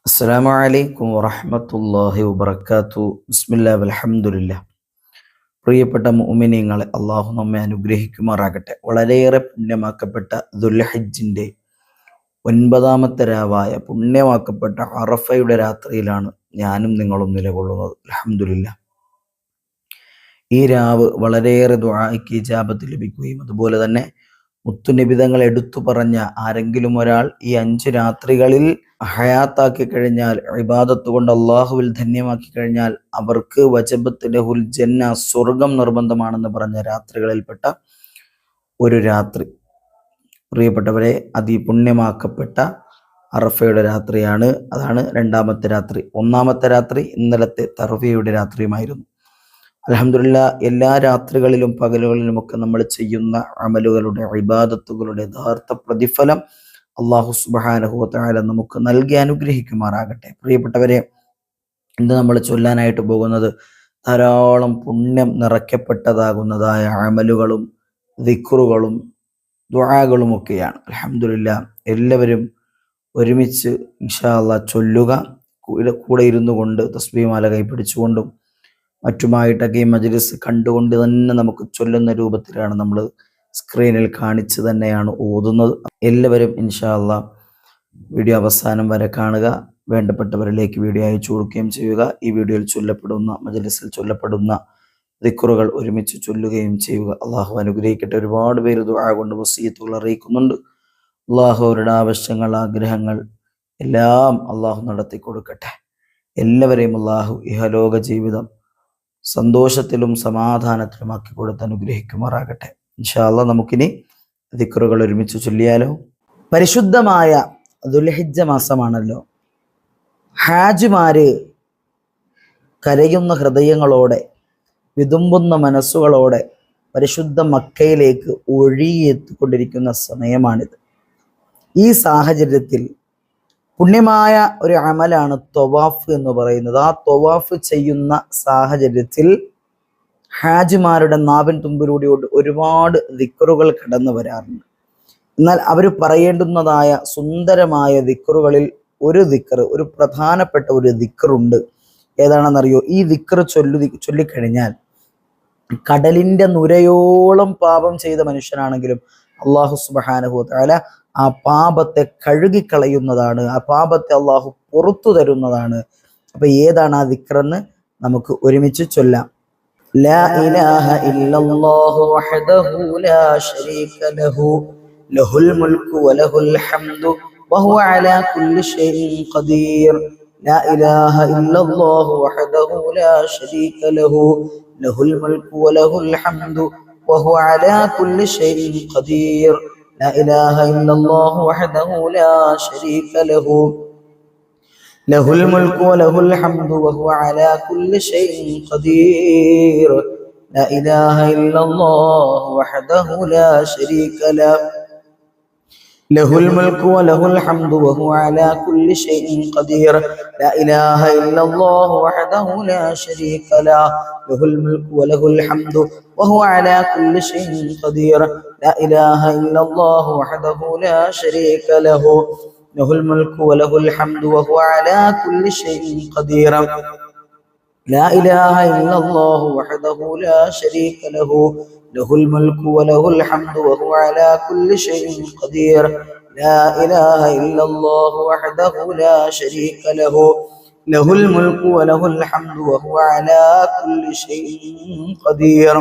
അസ്സലാമു അലൈക്കും വറഹ്മത്തുള്ളാഹി വബറകാതുഹു. ബിസ്മില്ലാ വൽഹംദുലില്ലാഹ്. പ്രിയപ്പെട്ട മുഅ്മിനീങ്ങളെ, അള്ളാഹു നമ്മെ അനുഗ്രഹിക്കുമാറാകട്ടെ. വളരെയേറെ പുണ്യമാക്കപ്പെട്ട ദുൽഹിജ്ജിൻ്റെ 9-ാമത്തെ രാവായ പുണ്യമാക്കപ്പെട്ട അറഫയുടെ രാത്രിയിലാണ് ഞാനും നിങ്ങളും നിലകൊള്ളുന്നത്. അൽഹംദുലില്ലാഹ്. ഈ രാവ് വളരെയേറെ ദുആഇക്ക് ഇജാബത്ത് ലഭിക്കുകയും അതുപോലെ തന്നെ മുത്തുനിബിതങ്ങൾ എടുത്തു പറഞ്ഞ ആരെങ്കിലും ഒരാൾ ഈ 5 രാത്രികളിൽ ഹയാത്താക്കി കഴിഞ്ഞാൽ, ഇബാദത്ത് കൊണ്ട് അള്ളാഹുവിൽ ധന്യമാക്കി കഴിഞ്ഞാൽ അവർക്ക് വജബത്ത് ലഹുൽ ജന്ന, സ്വർഗം നിർബന്ധമാണെന്ന് പറഞ്ഞ രാത്രികളിൽപ്പെട്ട ഒരു രാത്രി. പ്രിയപ്പെട്ടവരെ, അതിപുണ്യമാക്കപ്പെട്ട അറഫയുടെ രാത്രിയാണ്. അതാണ് 2-ാമത്തെ രാത്രി. 1-ാമത്തെ രാത്രി ഇന്നലത്തെ തർവിയയുടെ രാത്രിയുമായിരുന്നു. അൽഹംദുലില്ലാഹ്, എല്ലാ രാത്രികളിലും പകലുകളിലുമൊക്കെ നമ്മൾ ചെയ്യുന്ന അമലുകളുടെ, ഇബാദത്തുകളുടെ യഥാർത്ഥ പ്രതിഫലം അള്ളാഹു സുബ്ഹാനഹു വ തആല നമുക്ക് നൽകി അനുഗ്രഹിക്കുമാറാകട്ടെ. പ്രിയപ്പെട്ടവരെ, ഇന്ന് നമ്മൾ ചൊല്ലാനായിട്ട് പോകുന്നത് ധാരാളം പുണ്യം നിറയ്ക്കപ്പെട്ടതാകുന്നതായ അമലുകളും ദിക്റുകളും ദുആകളും ഒക്കെയാണ്. അൽഹംദുലില്ലാഹ്, എല്ലാവരും ഒരുമിച്ച് ഇൻഷാ അല്ലാഹ് ചൊല്ലുക. കൂടെ ഇരുന്നു കൊണ്ട് തസ്ബീഹ് മാല കൈ പിടിച്ചുകൊണ്ടും മറ്റുമായിട്ടൊക്കെ ഈ മജ്ലിസ് കണ്ടുകൊണ്ട് തന്നെ നമുക്ക് ചൊല്ലുന്ന രൂപത്തിലാണ് നമ്മൾ സ്ക്രീനിൽ കാണിച്ച് തന്നെയാണ് ഓതുന്നത്. എല്ലാവരും ഇൻഷാ അല്ലാഹ് വീഡിയോ അവസാനം വരെ കാണുക. വേണ്ടപ്പെട്ടവരിലേക്ക് വീഡിയോ അയച്ചു കൊടുക്കുകയും ചെയ്യുക. ഈ വീഡിയോയിൽ ചൊല്ലപ്പെടുന്ന, മജ്ലിസിൽ ചൊല്ലപ്പെടുന്ന ദിക്റുകൾ ഒരുമിച്ച് ചൊല്ലുകയും ചെയ്യുക. അള്ളാഹു അനുഗ്രഹിക്കട്ടെ. ഒരുപാട് പേര് ദുആ കൊണ്ട് വസിയത്തുകൾ അറിയിക്കുന്നുണ്ട്. അള്ളാഹു അവരുടെ ആവശ്യങ്ങൾ, ആഗ്രഹങ്ങൾ എല്ലാം അള്ളാഹു നടത്തി കൊടുക്കട്ടെ. എല്ലാവരെയും അള്ളാഹു ഇഹലോക ജീവിതം സന്തോഷത്തിലും സമാധാനത്തിലുമാക്കി കൊടുത്ത് അനുഗ്രഹിക്കുമാറാകട്ടെ. ഇൻഷാ അല്ലാഹ്, നമുക്കിനി ദിക്റുകൾ ഒരുമിച്ച് ചൊല്ലിയാലോ. പരിശുദ്ധമായ ദുൽഹിജ്ജ മാസമാണല്ലോ. ഹാജിമാര് കരയുന്ന ഹൃദയങ്ങളോടെ, വിതുമ്പുന്ന മനസ്സുകളോടെ പരിശുദ്ധ മക്കയിലേക്ക് ഒഴുകിയെത്തിക്കൊണ്ടിരിക്കുന്ന സമയമാണിത്. ഈ സാഹചര്യത്തിൽ പുണ്യമായ ഒരു അമലാണ് ത്വവാഫ് എന്ന് പറയുന്നത്. ആ ത്വവാഫ് ചെയ്യുന്ന സാഹചര്യത്തിൽ ഹാജിമാരുടെ നാവിൻ തുമ്പിലൂടെ ഒരുപാട് ദിക്റുകൾ കടന്നു വരാറുണ്ട്. എന്നാൽ അവർ പറയേണ്ടുന്നതായ സുന്ദരമായ ദിക്റുകളിൽ ഒരു ദിക്റ്, ഒരു പ്രധാനപ്പെട്ട ഒരു ദിക്റുണ്ട്. ഏതാണെന്നറിയോ? ഈ ദിക്റ് ചൊല്ലിക്കഴിഞ്ഞാൽ കടലിൻ്റെ നുരയോളം പാപം ചെയ്ത മനുഷ്യനാണെങ്കിലും അള്ളാഹു സുബ്ഹാനഹു വ തആല ആ പാപത്തെ കഴുകിക്കളയുന്നതാണ്. ആ പാപത്തെ അള്ളാഹു പുറത്തു തരുന്നതാണ്. അപ്പൊ ഏതാണ് ആ ദിക്റെന്ന് നമുക്ക് ഒരുമിച്ച് ചൊല്ലാം. ലാ ഇലാഹ ഇല്ലല്ലാഹു വഹ്ദഹു ലാ ശരീക ലഹു ലഹുൽ മുൽക്കു വലഹുൽ ഹംദു വഹുവ അലാ കുല്ലി ഷൈഇൻ ഖദീർ. ലാ ഇലാഹ ഇല്ലല്ലാഹു വഹ്ദഹു ലാ ശരീക ലഹു ലഹുൽ മുൽക്കു വലഹുൽ ഹംദു വഹുവ അലാ കുല്ലി ഷൈഇൻ ഖദീർ. لا إله إلا الله وحده لا شريك له له الملك وله الحمد وهو على كل شيء قدير. لا إله إلا الله وحده لا شريك له له الملك وله الحمد وهو على كل شيء قدير. لا إله إلا الله وحده لا شريك له له الملك وله الحمد وهو على كل شيء قدير. لا إله إلا الله وحده لا شريك له له الملك وله الحمد وهو على كل شيء قدير. لا إله إلا الله وحده لا شريك له له الملك وله الحمد وهو على كل شيء قدير. لا إله إلا الله وحده لا شريك له له الملك وله الحمد وهو على كل شيء قدير.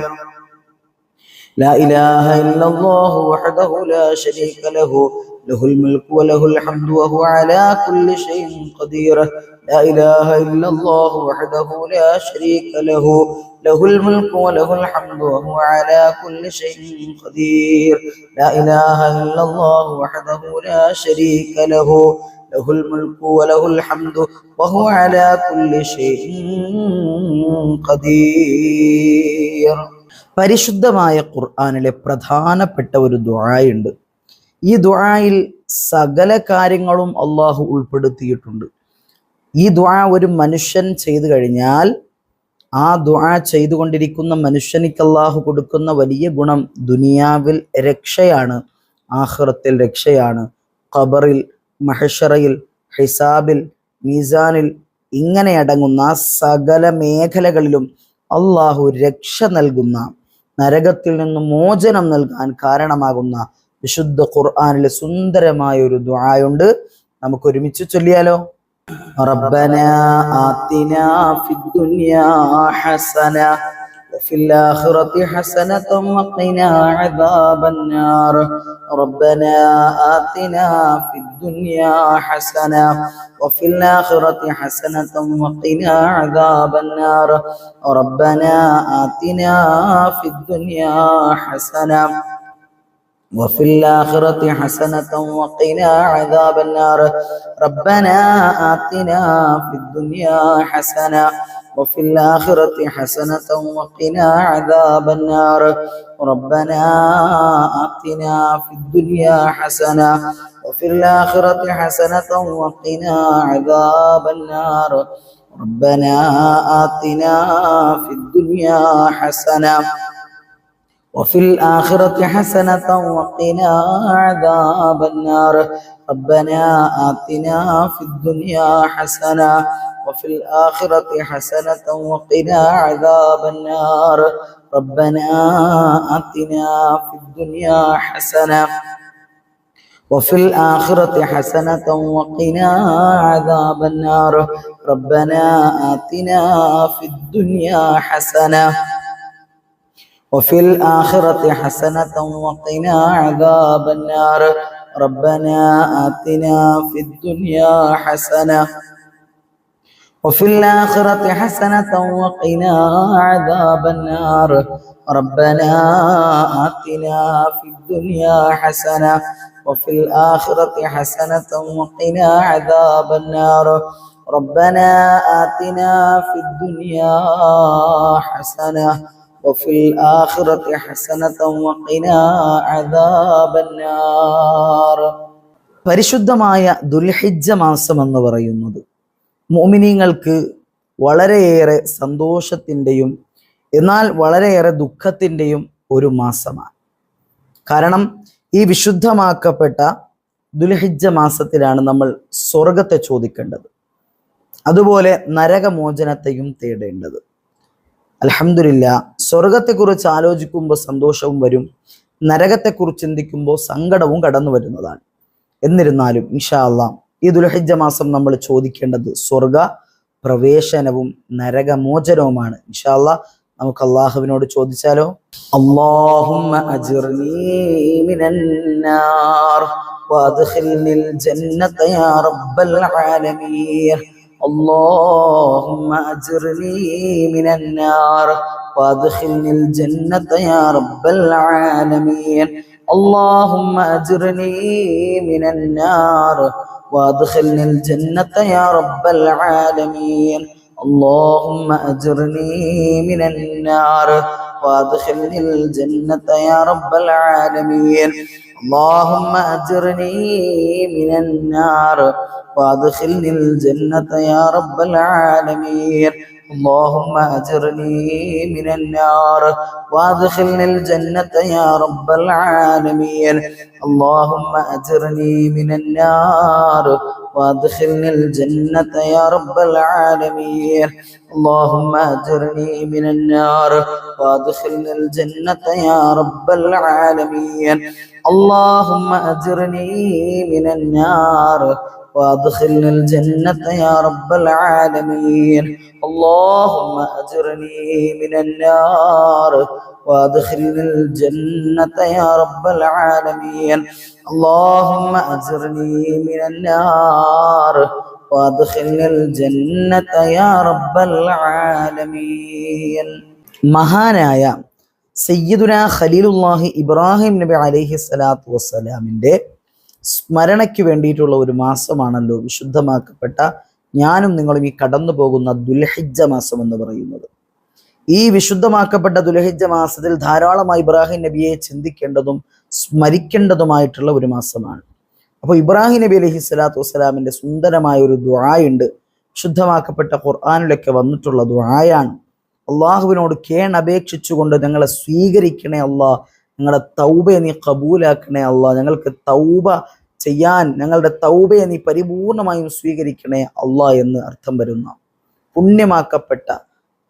لا إله إلا الله وحده لا شريك له له الملك وله الحمد وهو على كل شيء قدير. لا إله إلا الله وحده لا شريك له له الملك وله الحمد وهو على كل شيء قدير. لا إله إلا الله وحده لا شريك له له الملك وله الحمد وهو على كل شيء قدير. പരിശുദ്ധമായ ഖുർആനിലെ പ്രധാനപ്പെട്ട ഒരു ദുആയുണ്ട്. ഈ ദുആയിൽ സകല കാര്യങ്ങളും അള്ളാഹു ഉൾപ്പെടുത്തിയിട്ടുണ്ട്. ഈ ദുആ ഒരു മനുഷ്യൻ ചെയ്തു കഴിഞ്ഞാൽ ആ ദുആ ചെയ്തുകൊണ്ടിരിക്കുന്ന മനുഷ്യനിക്ക് അള്ളാഹു കൊടുക്കുന്ന വലിയ ഗുണം ദുനിയാവിൽ രക്ഷയാണ്, ആഖിറത്തിൽ രക്ഷയാണ്, ഖബറിൽ, മഹ്ശറയിൽ, ഹിസാബിൽ മീസാനിൽ ഇങ്ങനെ അടങ്ങുന്ന സകല മേഖലകളിലും അള്ളാഹു രക്ഷ നൽകുന്ന, നരകത്തിൽ നിന്ന് മോചനം നൽകാൻ കാരണമാകുന്ന വിശുദ്ധ ഖുർആനിലെ സുന്ദരമായ ഒരു ദുആയുണ്ട്. നമുക്ക് ഒരുമിച്ച് ചൊല്ലിയാലോ? റബ്ബനാ ആതിനാ ഫിദ്ദുനിയാ ഹസന വഫിൽ ആഖിറതി ഹസനതൻ വഖിനാ അദാബന്നാർ. റബ്ബനാ ആതിനാ ഫിദ്ദുനിയാ ഹസന വഫിൽ ആഖിറതി ഹസനതൻ വഖിനാ അദാബന്നാർ. റബ്ബനാ ആതിനാ ഫിദ്ദുനിയാ ഹസന وفي الآخرة حسنة وقنا عذاب النار. ربنا آتنا في الدنيا حسنة وفي الآخرة حسنة وقنا عذاب النار. ربنا آتنا في الدنيا حسنة وفي الآخرة حسنة وقنا عذاب النار. ربنا آتنا في الدنيا حسنة وفي الآخرة حسنة وقنا عذاب النار. ربنا آتنا في الدنيا حسنة وفي الآخرة حسنة وقنا عذاب النار. ربنا آتنا في الدنيا حسنة وفي الآخرة حسنة وقنا عذاب النار. ربنا آتنا في الدنيا حسنة وفي الآخرة حسنة وقنا عذاب النار. ربنا آتنا في الدنيا حسنة وفي الآخرة حسنة وقنا عذاب النار. ربنا آتنا في الدنيا حسنة وفي الآخرة حسنة وقنا عذاب النار. ربنا آتنا في الدنيا حسنة وفي الآخرة حسنة وقنا عذاب النار. പരിശുദ്ധമായ ദുൽഹിജ്ജ മാസം എന്ന് പറയുന്നത് മുഅ്മിനീങ്ങൾക്ക് വളരെയേറെ സന്തോഷത്തിൻ്റെയും എന്നാൽ വളരെയേറെ ദുഃഖത്തിൻ്റെയും ഒരു മാസമാണ്. കാരണം ഈ വിശുദ്ധമാക്കപ്പെട്ട ദുൽഹിജ്ജ മാസത്തിലാണ് നമ്മൾ സ്വർഗത്തെ ചോദിക്കേണ്ടത്, അതുപോലെ നരകമോചനത്തെയും തേടേണ്ടത്. അൽഹംദുലില്ലാ, സ്വർഗത്തെക്കുറിച്ച് ആലോചിക്കുമ്പോൾ സന്തോഷവും വരും, നരകത്തെക്കുറിച്ച് ചിന്തിക്കുമ്പോൾ സങ്കടവും കടന്നു വരുന്നതാണ്. എന്നിരുന്നാലും ഇൻഷാ അല്ലാഹ് ഈ ദുൽഹിജ്ജ മാസം നമ്മൾ ചോദിക്കേണ്ടത് സ്വർഗ പ്രവേശനവും നരകമോചനവുമാണ്. ഇൻഷാ അല്ലാഹ് നമുക്ക് അള്ളാഹുവിനോട് ചോദിച്ചാലോ? അല്ലാഹുമ്മ അജിർനീ മിനന്നാർ വഅദ്ഖിൽനിൽ ജന്നത യാ റബ്ബൽ ആലമീൻ. اللهم أجرني من النار وأدخلني الجنة يا رب العالمين. اللهم أجرني من النار وأدخلني الجنة يا رب العالمين. اللهم أجرني من النار وأدخلني الجنة يا رب العالمين. اللهم أجرني من النار وأدخلني الجنة يا رب العالمين. اللهم أجرني من النار وأدخلني الجنة يا رب العالمين. اللهم أجرني من النار وأدخلني الجنة يا رب العالمين. اللهم أجرني من النار وأدخلني الجنة يا رب العالمين. اللهم أجرني من النار وأدخلني الجنة يا رب العالمين. اللهم أجرني من النار وأدخلني الجنة يا رب العالمين. اللهم أجرني من النار وأدخلني الجنة يا رب العالمين. മഹാനായ സയ്യിദുന ഖലീലുല്ലാഹി ഇബ്രാഹിം നബി അലൈഹി സ്വലാത്തു വസ്സലാമിൻ്റെ സ്മരണയ്ക്ക് വേണ്ടിയിട്ടുള്ള ഒരു മാസമാണല്ലോ വിശുദ്ധമാക്കപ്പെട്ട ഞാനും നിങ്ങളും ഈ കടന്നു പോകുന്ന ദുൽഹിജ്ജ മാസം എന്ന് പറയുന്നത്. ഈ വിശുദ്ധമാക്കപ്പെട്ട ദുൽഹിജ്ജ മാസത്തിൽ ധാരാളമായി ഇബ്രാഹിം നബിയെ ചിന്തിക്കേണ്ടതും സ്മരിക്കേണ്ടതുമായിട്ടുള്ള ഒരു മാസമാണ്. അപ്പോൾ ഇബ്രാഹിം നബി അലൈഹി സ്വലാത്തു വസ്സലാമിൻ്റെ സുന്ദരമായ ഒരു ദുആയുണ്ട്, വിശുദ്ധമാക്കപ്പെട്ട ഖുർആനിലൊക്കെ വന്നിട്ടുള്ള ദുആയാണ്. അള്ളാഹുവിനോട് കേണപേക്ഷിച്ചുകൊണ്ട് ഞങ്ങളെ സ്വീകരിക്കണേ അള്ളാഹ്, ഞങ്ങളുടെ തൗബയെ നീ കബൂലാക്കണേ അള്ളാഹ്, ഞങ്ങൾക്ക് തൗബ ചെയ്യാൻ ഞങ്ങളുടെ തൗബയെ നീ പരിപൂർണമായും സ്വീകരിക്കണേ അള്ളാഹ് എന്ന് അർത്ഥം വരുന്ന പുണ്യമാക്കപ്പെട്ട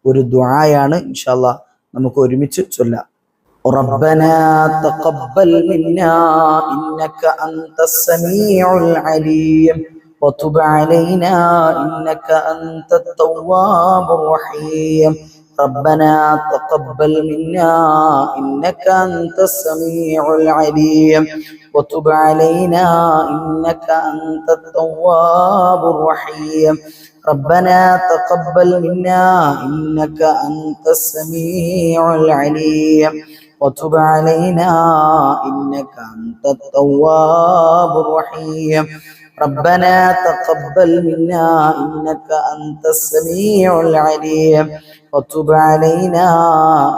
ഒരു ദുആയാണ്. ഇൻഷാ അല്ലാഹ് നമുക്ക് ഒരുമിച്ച് ചൊല്ലാം. ربنا تقبل منا إنك أنت السميع العليم وتب علينا إنك أنت التواب الرحيم. ربنا تقبل منا إنك أنت السميع العليم وتب علينا إنك أنت التواب الرحيم. ربنا تقبل منا إنك أنت السميع العليم وتب علينا إنك أنت التواب الرحيم. ربنا تقبل منا إنك أنت السميع العليم وتب علينا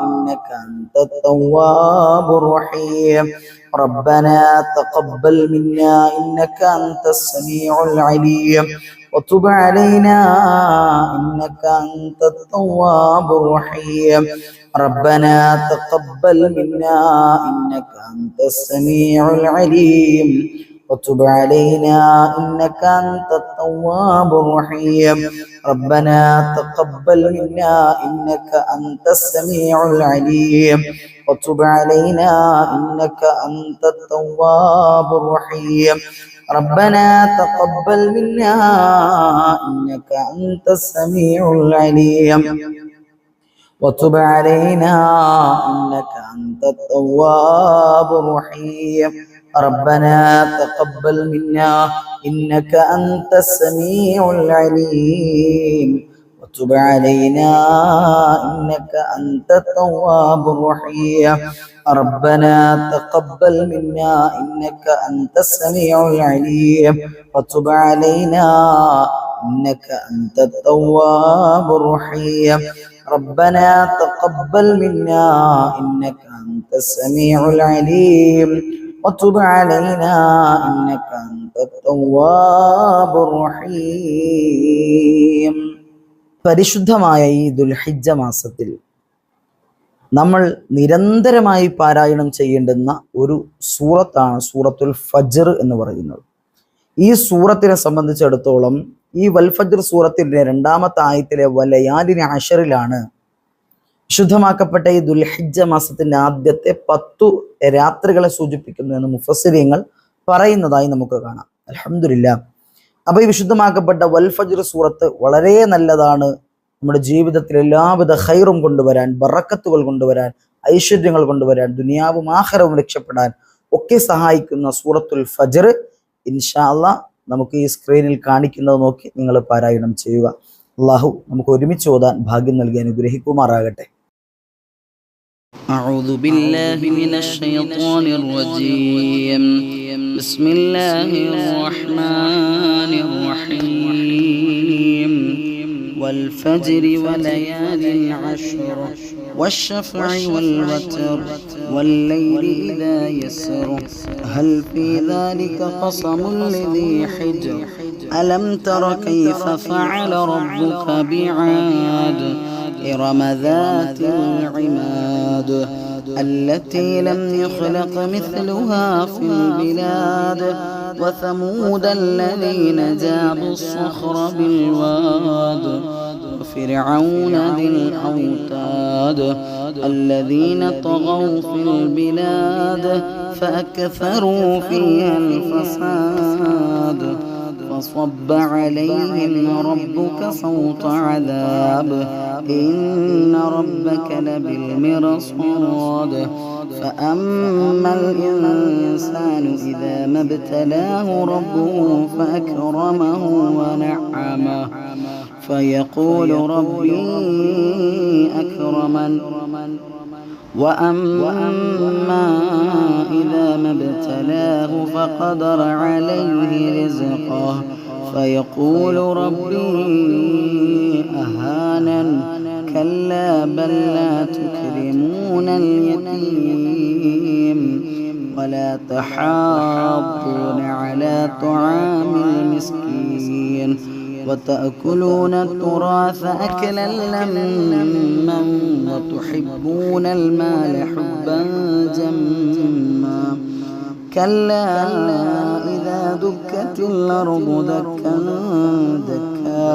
إنك أنت التواب الرحيم. ربنا تقبل منا إنك أنت السميع العليم وتب علينا إنك أنت التواب الرحيم. ربنا تقبل منا إنك أنت السميع العليم وتب علينا إنك أنت التواب الرحيم. ربنا تقبل منا إنك أنت السميع العليم وتب علينا إنك أنت التواب الرحيم. ربنا تقبل منا إنك أنت السميع العليم وتب علينا إنك أنت التواب الرحيم. ربنا تقبل منا إنك أنت السميع العليم وتب علينا إنك أنت التواب الرحيم. ربنا تقبل منا إنك أنت السميع العليم وتب علينا إنك أنت التواب الرحيم. ربنا تقبل منا إنك أنت السميع العليم وتب علينا إنك أنت التواب الرحيم. പരിശുദ്ധമായ ഈ ദുൽഹിജ്ജ മാസത്തിൽ നമ്മൾ നിരന്തരമായി പാരായണം ചെയ്യേണ്ടുന്ന ഒരു സൂറത്താണ് സൂറത്തുൽ ഫജ്ർ എന്ന് പറയുന്നത്. ഈ സൂറത്തിനെ സംബന്ധിച്ചിടത്തോളം ഈ വൽ ഫജ്ർ സൂറത്തിന്റെ 2ാമത്തെ ആയത്തിലെ വലയാലിന് അശറിലാണ് ശുദ്ധമാക്കപ്പെട്ട ഈ ദുൽഹിജ്ജ മാസത്തിന്റെ ആദ്യത്തെ 10 രാത്രികളെ സൂചിപ്പിക്കുന്നു എന്ന് മുഫസ്സിരീങ്ങൾ പറയുന്നതായി നമുക്ക് കാണാം. അൽഹംദുലില്ലാ. അപ്പൊ ഈ വിശുദ്ധമാക്കപ്പെട്ട വൽ ഫജ്ർ സൂറത്ത് വളരെ നല്ലതാണ്. നമ്മുടെ ജീവിതത്തിൽ എല്ലാവിധ ഖൈറും കൊണ്ടുവരാൻ, ബറക്കത്തുകൾ കൊണ്ടുവരാൻ, ഐശ്വര്യങ്ങൾ കൊണ്ടുവരാൻ, ദുനിയാവും ആഖിറവും രക്ഷപ്പെടാൻ ഒക്കെ സഹായിക്കുന്ന സൂറത്തുൽ ഫജ്ർ. ഇൻഷാ അല്ലാഹ് നമുക്ക് ഈ സ്ക്രീനിൽ കാണിക്കുന്നത് നോക്കി നിങ്ങൾ പാരായണം ചെയ്യുക. അല്ലാഹു നമുക്ക് ഒരുമിച്ച് ഓതാൻ ഭാഗ്യം നൽകി അനുഗ്രഹിക്കുമാറാകട്ടെ. أعوذ بالله من الشيطان الرجيم. بسم الله الرحمن الرحيم. والفجر وليال عشر والشفع والوتر والليل إذا يسر هل في ذلك قسم لذي حجر ألم تر كيف فعل ربك بعاد إرم ذات العماد التي لم يخلق مثلها في البلاد وثمود الذين جابوا الصخر بالواد وفرعون ذي الأوتاد الذين طغوا في البلاد فأكثروا فيها الفساد فصب عليهم ربك صوت عذاب إن ربك لبالمرصاد فأما الإنسان إذا ما ابتلاه ربه فأكرمه ونعمه فيقول ربي أكرمن وأما إذا ما ابتلاه فقدر عليه رزقه فيقول ربي أهانن كلا بل لا تكرمون اليتيم ولا تحاضون على طعام المسكين وتأكلون التراث أكلا لما وتحبون المال حبا جما كلا إذا دكت الأرض دكا دكا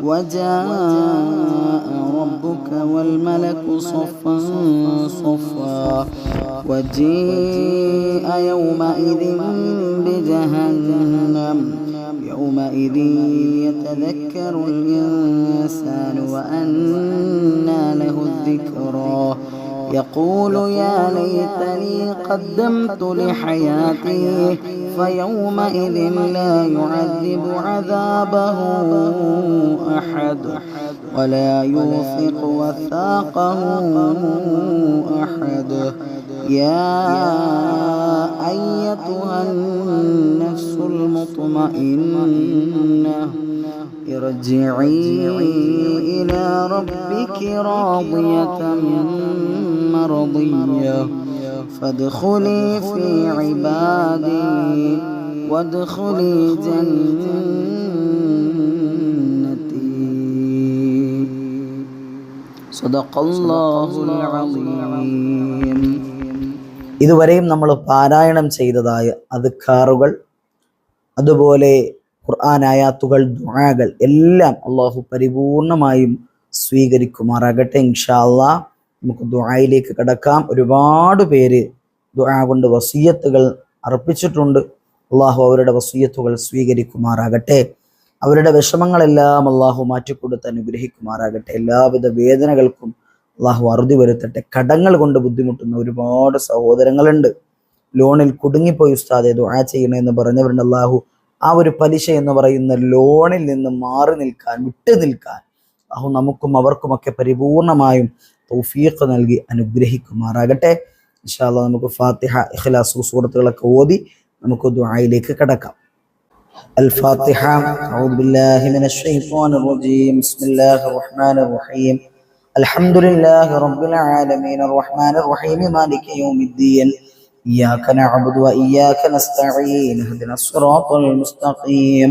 وجاء ربك والملك صفا صفا وجيء يومئذ بجهنم يومئذ يتذكر الإنسان وأنى له الذكرى يقول يا ليتني قدمت لحياتي فيومئذ لا يعذب عذابه أحد ولا يوثق وثاقه أحد يا أيتها النفس المطمئنة ارجعي إلى ربك راضية مرضية فادخلي في عبادي وادخلي جنتي صدق الله العظيم. ഇതുവരെയും നമ്മൾ പാരായണം ചെയ്തതായ അദ്കാറുകൾ, അതുപോലെ ഖുർആൻ ആയാത്തുകൾ, ദുആകൾ എല്ലാം അള്ളാഹു പരിപൂർണമായും സ്വീകരിക്കുമാറാകട്ടെ. ഇൻഷാ അല്ലാഹ് നമുക്ക് ദുആയിലേക്ക് കടക്കാം. ഒരുപാട് പേര് ദുആ കൊണ്ട് വസിയത്തുകൾ അർപ്പിച്ചിട്ടുണ്ട്. അള്ളാഹു അവരുടെ വസിയത്തുകൾ സ്വീകരിക്കുമാറാകട്ടെ. അവരുടെ വിഷമങ്ങളെല്ലാം അള്ളാഹു മാറ്റിക്കൊടുത്ത് അനുഗ്രഹിക്കുമാറാകട്ടെ. എല്ലാവിധ വേദനകൾക്കും അള്ളാഹു അറുതി വരുത്തട്ടെ. കടങ്ങൾ കൊണ്ട് ബുദ്ധിമുട്ടുന്ന ഒരുപാട് സഹോദരങ്ങളുണ്ട്. ലോണിൽ കുടുങ്ങിപ്പോയി ഉസ്താദെ ദുആ ചെയ്യണമെന്ന് പറഞ്ഞവരുണ്ട്. അള്ളാഹു ആ ഒരു പലിശ എന്ന് പറയുന്ന ലോണിൽ നിന്ന് മാറി നിൽക്കാൻ, വിട്ടു നിൽക്കാൻ അള്ളാഹു നമുക്കും അവർക്കുമൊക്കെ പരിപൂർണമായും തൗഫീഖ് നൽകി അനുഗ്രഹിക്കുമാറാകട്ടെ. ഇൻഷാ അല്ലാഹ് നമുക്ക് ഫാത്തിഹ, ഇഖ്ലാസ് സൂറത്തുകളൊക്കെ ഓതി നമുക്ക് ദുആയിലേക്ക് കടക്കാം. الفاتحة. أعوذ بالله من الشيطان الرجيم. بسم الله الرحمن الرحيم. الحمد لله رب العالمين الرحمن الرحيم مالك يوم الدين إياك نعبد وإياك نستعين اهدنا الصراط المستقيم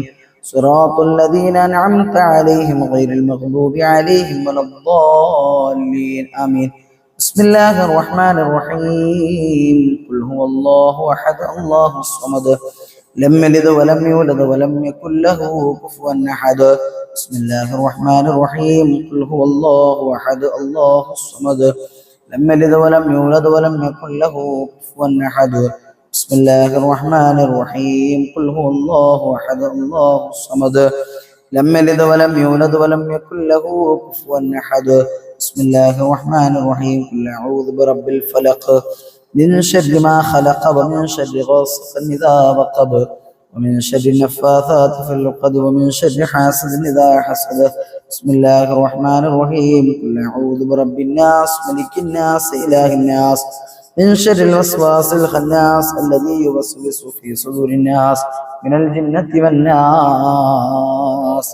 صراط الذين أنعمت عليهم غير المغضوب عليهم ولا الضالين آمين. بسم الله الرحمن الرحيم. قل هو الله أحد الله الصمد لم يلد ولم يولد ولم يكن له كفوا أحد. بسم الله الرحمن الرحيم. قل هو الله أحد الله الصمد لم يلد ولم يولد ولم يكن له كفوا أحد. بسم الله الرحمن الرحيم. قل هو الله أحد الله الصمد لم يلد ولم يولد ولم يكن له كفوا أحد. بسم الله الرحمن الرحيم. قل أعوذ برب الفلق من شر ما خلق ومن شر غاسق إذا وقب ومن شر النفاثات في العقد ومن شر حاسد إذا حسد. بسم الله الرحمن الرحيم. قل أعوذ برب الناس ملك الناس إله الناس من شر الوسواس الخناس الذي يوسوس في صدور الناس من الجنة والناس.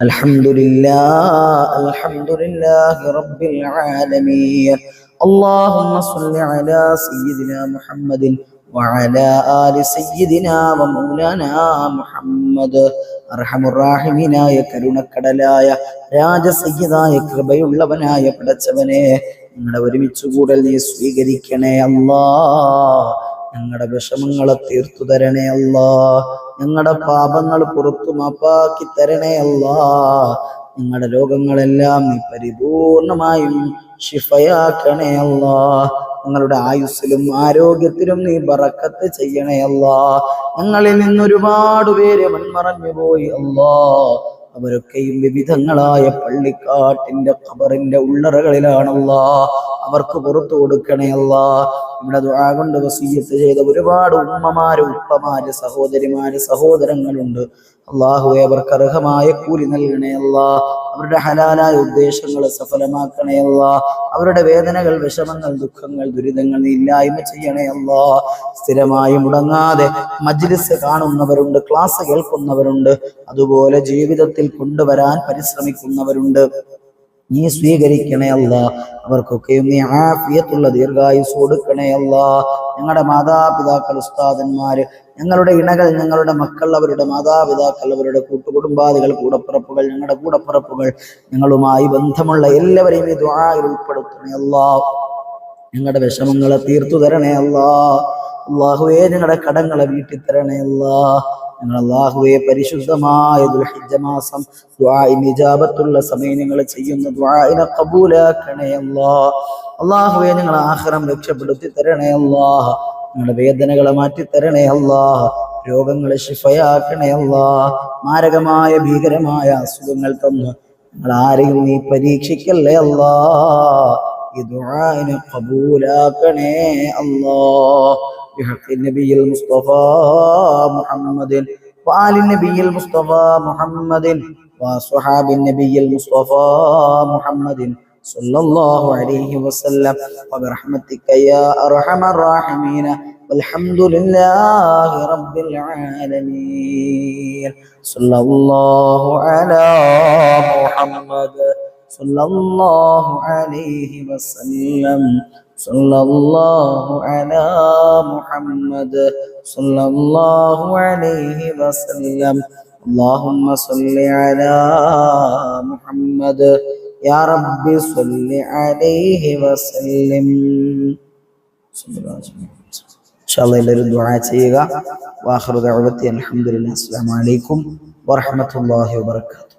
الحمد لله رب العالمين. اللهم صل على سيدنا محمد وعلى آل سيدنا ومولانا محمد. അർഹമുറാഹിമീനായ കരുണക്കടലായ രാജസയ്യിദായ കൃപയുള്ളവനായ പടച്ചവനെ, ഞങ്ങളുടെ ഒരുമിച്ച് കൂടൽ നീ സ്വീകരിക്കണേ അല്ലാ. ഞങ്ങളുടെ വിഷമങ്ങളെ തീർത്തു തരണേ അല്ലാ. ഞങ്ങളുടെ പാപങ്ങൾ പുറത്തു മാപ്പാക്കി തരണേ അല്ലാ. ഞങ്ങളുടെ രോഗങ്ങളെല്ലാം നീ പരിപൂർണമായും ശിഫയാക്കണേ അല്ലാ. ഞങ്ങളുടെ ആയുസ്സിലും ആരോഗ്യത്തിലും നീ ബറക്കത്ത് ചെയ്യണേ അല്ലാ. ഞങ്ങളിൽ നിന്ന് ഒരുപാട് പേര് മൺമറഞ്ഞു പോയി അല്ലാ. അവരൊക്കെയും വിവിധങ്ങളായ പള്ളിക്കാട്ടിന്റെ ഖബറിന്റെ ഉള്ളറകളിലാണല്ലാ. അവർക്ക് പുറത്തു കൊടുക്കണേ അല്ലാ. ഇവിടെ ദുആ കൊണ്ട് വസിയ്യത്ത് ചെയ്ത ഒരുപാട് ഉമ്മമാര്, ഉപ്പമാര്, സഹോദരിമാര്, സഹോദരങ്ങളുണ്ട്. അല്ലാഹുവേ, അവർക്ക് അർഹമായ കൂലി നൽകണേ അല്ലാ. അവരുടെ ഹലാലായ ഉദ്ദേശങ്ങൾ സഫലമാക്കണേ അല്ലാ. അവരുടെ വേദനകൾ, വിഷമങ്ങൾ, ദുഃഖങ്ങൾ, ദുരിതങ്ങൾ നീ ഇല്ലായ്മ ചെയ്യണേ അല്ലാ. സ്ഥിരമായി മുടങ്ങാതെ മജ്ലിസ് കാണുന്നവരുണ്ട്, ക്ലാസ് കേൾക്കുന്നവരുണ്ട്, അതുപോലെ ജീവിതത്തിൽ കൊണ്ടുവരാൻ പരിശ്രമിക്കുന്നവരുണ്ട്. നീ സ്വീകരിക്കണേ അല്ലാ. അവർക്കൊക്കെയും നീ ആഫിയത്തുള്ള ദീർഘായുസ് കൊടുക്കണേ അല്ലാ. ഞങ്ങളുടെ മാതാപിതാക്കൾ, ഉസ്താദന്മാര്, ഞങ്ങളുടെ ഇണകൾ, ഞങ്ങളുടെ മക്കൾ, അവരുടെ മാതാപിതാക്കൾ, അവരുടെ കൂട്ടുകുടുംബാദികൾ, കൂടപ്പിറപ്പുകൾ, ഞങ്ങളുടെ കൂടപ്പിറപ്പുകൾ, ഞങ്ങളുമായി ബന്ധമുള്ള എല്ലാവരെയും ഈ ദുആയിൽ ഉൾപ്പെടുത്തണേ അല്ലാ. ഞങ്ങളുടെ വിഷമങ്ങളെ തീർത്തു തരണേ അല്ലാ. അല്ലാഹുവേ ഞങ്ങളുടെ കടങ്ങളെ വീട്ടി തരണേ അല്ലാ. ഞങ്ങൾ അല്ലാഹുവേ പരിശുദ്ധമായ ദുൽഹിജ്ജ മാസം ദുആഇന് ഇജാബത്തുള്ള സമയം ഞങ്ങൾ ചെയ്യുന്ന ദുആഇനെ ഖബൂലാക്കണേ അല്ലാ. അല്ലാഹുവേ ഞങ്ങൾ ആഖിറം രക്ഷപ്പെടുത്തി തരണേ അല്ലാ. ഞങ്ങളുടെ വേദനകളെ മാറ്റി തരണേ അല്ലാ. രോഗങ്ങളെ ശിഫയാക്കണേ അല്ലാ. മാരകമായ ഭീകരമായ അസുഖങ്ങൾ തന്ന് ഞങ്ങൾ ആരെയും നീ പരീക്ഷിക്കല്ലേ അല്ലാ. ഈ ദുആഇനെ ഖബൂലാക്കണേ അല്ലാ. بحق النبي المصطفى محمد وآل النبي المصطفى محمد وصحاب النبي المصطفى محمد صلى الله عليه وسلم وبرحمتك يا أرحم الراحمين والحمد لله رب العالمين. صلى الله على محمد صلى الله عليه وسلم. صلى الله على محمد صلى الله عليه وسلم. اللهم صل على محمد يا رب صل عليه وسلم. إن شاء الله എല്ലാവരും ദുആ ചെയ്യുക. വാഖിറു ദഅവതി അൽഹംദുലില്ലാഹി അസ്സലാമു അലൈക്കും വറഹ്മത്തുള്ളാഹി വബറകാതുഹു.